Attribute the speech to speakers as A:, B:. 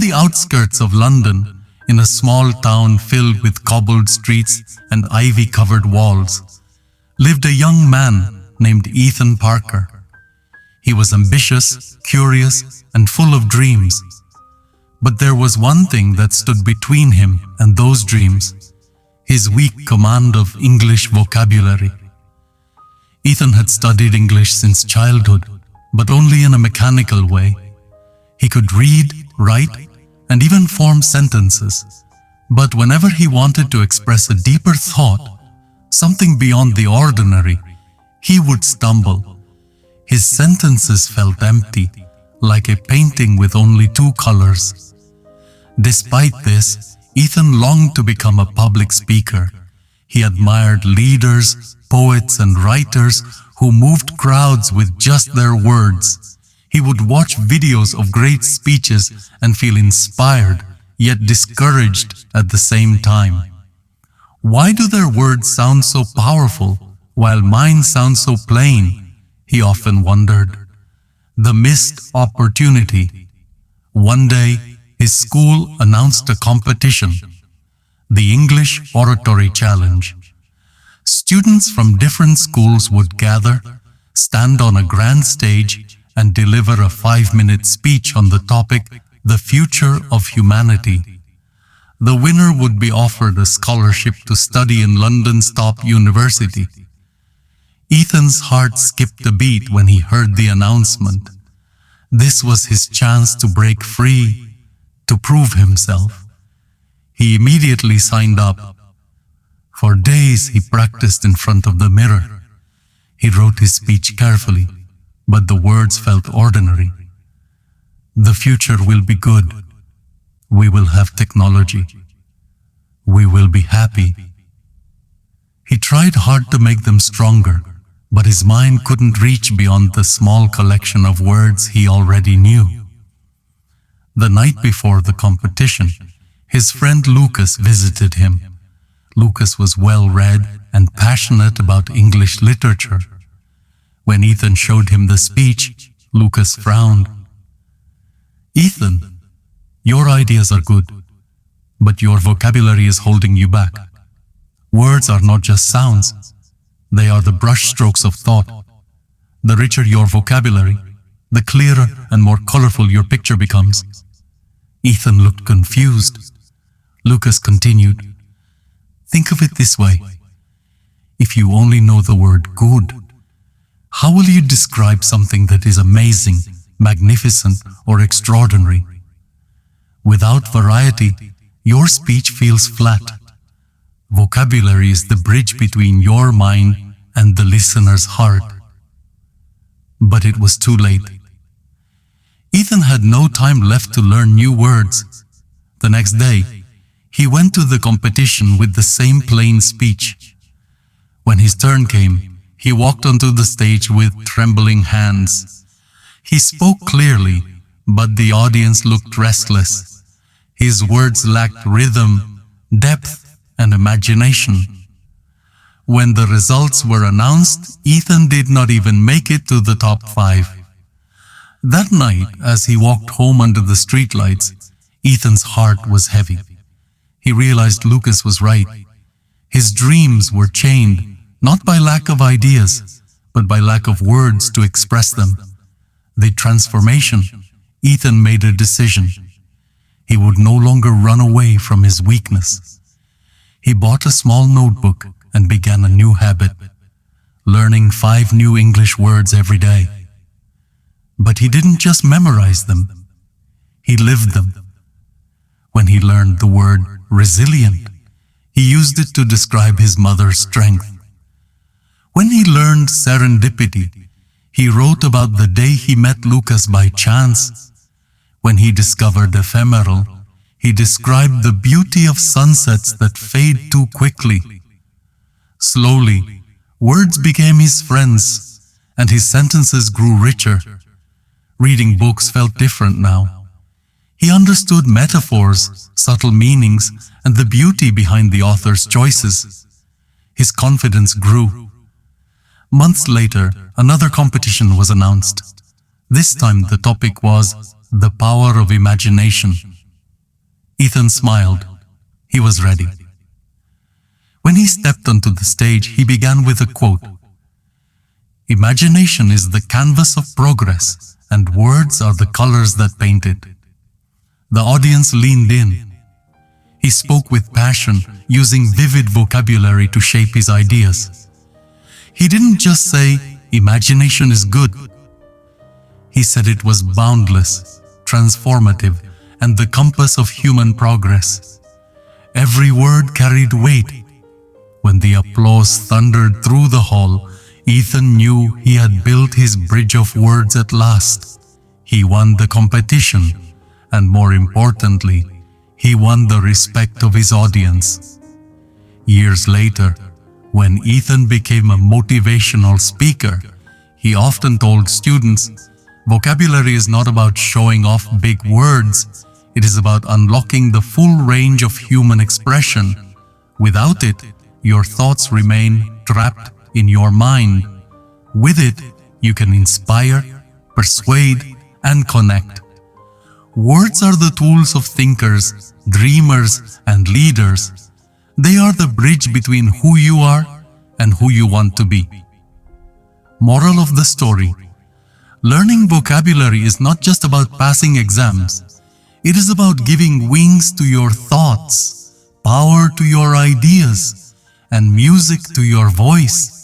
A: the outskirts of London, in a small town filled with cobbled streets and ivy-covered walls, lived a young man named Ethan Parker. He was ambitious, curious, and full of dreams. But there was one thing that stood between him and those dreams: his weak command of English vocabulary. Ethan had studied English since childhood, but only in a mechanical way. He could read, write, and even form sentences. But whenever he wanted to express a deeper thought, something beyond the ordinary, he would stumble. His sentences felt empty, like a painting with only two colors. Despite this, Ethan longed to become a public speaker. He admired leaders, poets, and writers who moved crowds with just their words. He would watch videos of great speeches and feel inspired, yet discouraged at the same time. Why do their words sound so powerful, while mine sound so plain? He often wondered. The missed opportunity. One day, his school announced a competition, the English Oratory Challenge. Students from different schools would gather, stand on a grand stage, and deliver a 5-minute speech on the topic, the future of humanity. The winner would be offered a scholarship to study in London's top university. Ethan's heart skipped a beat when he heard the announcement. This was his chance to break free, to prove himself. He immediately signed up. For days he practiced in front of the mirror. He wrote his speech carefully, but the words felt ordinary. The future will be good. We will have technology. We will be happy. He tried hard to make them stronger, but his mind couldn't reach beyond the small collection of words he already knew. The night before the competition, his friend Lucas visited him. Lucas was well-read and passionate about English literature. When Ethan showed him the speech, Lucas frowned. "Ethan, your ideas are good, but your vocabulary is holding you back. Words are not just sounds. They are the brushstrokes of thought. The richer your vocabulary, the clearer and more colorful your picture becomes." Ethan looked confused. Lucas continued, "Think of it this way. If you only know the word good, how will you describe something that is amazing, magnificent, or extraordinary? Without variety, your speech feels flat. Vocabulary is the bridge between your mind and the listener's heart." But it was too late. Ethan had no time left to learn new words. The next day, he went to the competition with the same plain speech. When his turn came, he walked onto the stage with trembling hands. He spoke clearly, but the audience looked restless. His words lacked rhythm, depth, and imagination. When the results were announced, Ethan did not even make it to the top 5. That night, as he walked home under the streetlights, Ethan's heart was heavy. He realized Lucas was right. His dreams were chained, not by lack of ideas, but by lack of words to express them. The transformation, Ethan made a decision. He would no longer run away from his weakness. He bought a small notebook and began a new habit, learning 5 new English words every day. But he didn't just memorize them, he lived them. When he learned the word resilient, he used it to describe his mother's strength. When he learned serendipity, he wrote about the day he met Lucas by chance. When he discovered ephemeral, he described the beauty of sunsets that fade too quickly. Slowly, words became his friends, and his sentences grew richer. Reading books felt different now. He understood metaphors, subtle meanings, and the beauty behind the author's choices. His confidence grew. Months later, another competition was announced. This time the topic was the power of imagination. Ethan smiled. He was ready. When he stepped onto the stage, he began with a quote. "Imagination is the canvas of progress, and words are the colors that paint it." The audience leaned in. He spoke with passion, using vivid vocabulary to shape his ideas. He didn't just say, "Imagination is good." He said it was boundless, transformative, and the compass of human progress. Every word carried weight. When the applause thundered through the hall, Ethan knew he had built his bridge of words at last. He won the competition, and more importantly, he won the respect of his audience. Years later, when Ethan became a motivational speaker, he often told students, "Vocabulary is not about showing off big words. It is about unlocking the full range of human expression. Without it, your thoughts remain trapped in your mind. With it, you can inspire, persuade, and connect." Words are the tools of thinkers, dreamers, and leaders. They are the bridge between who you are and who you want to be. Moral of the story: learning vocabulary is not just about passing exams. It is about giving wings to your thoughts, power to your ideas, and music to your voice.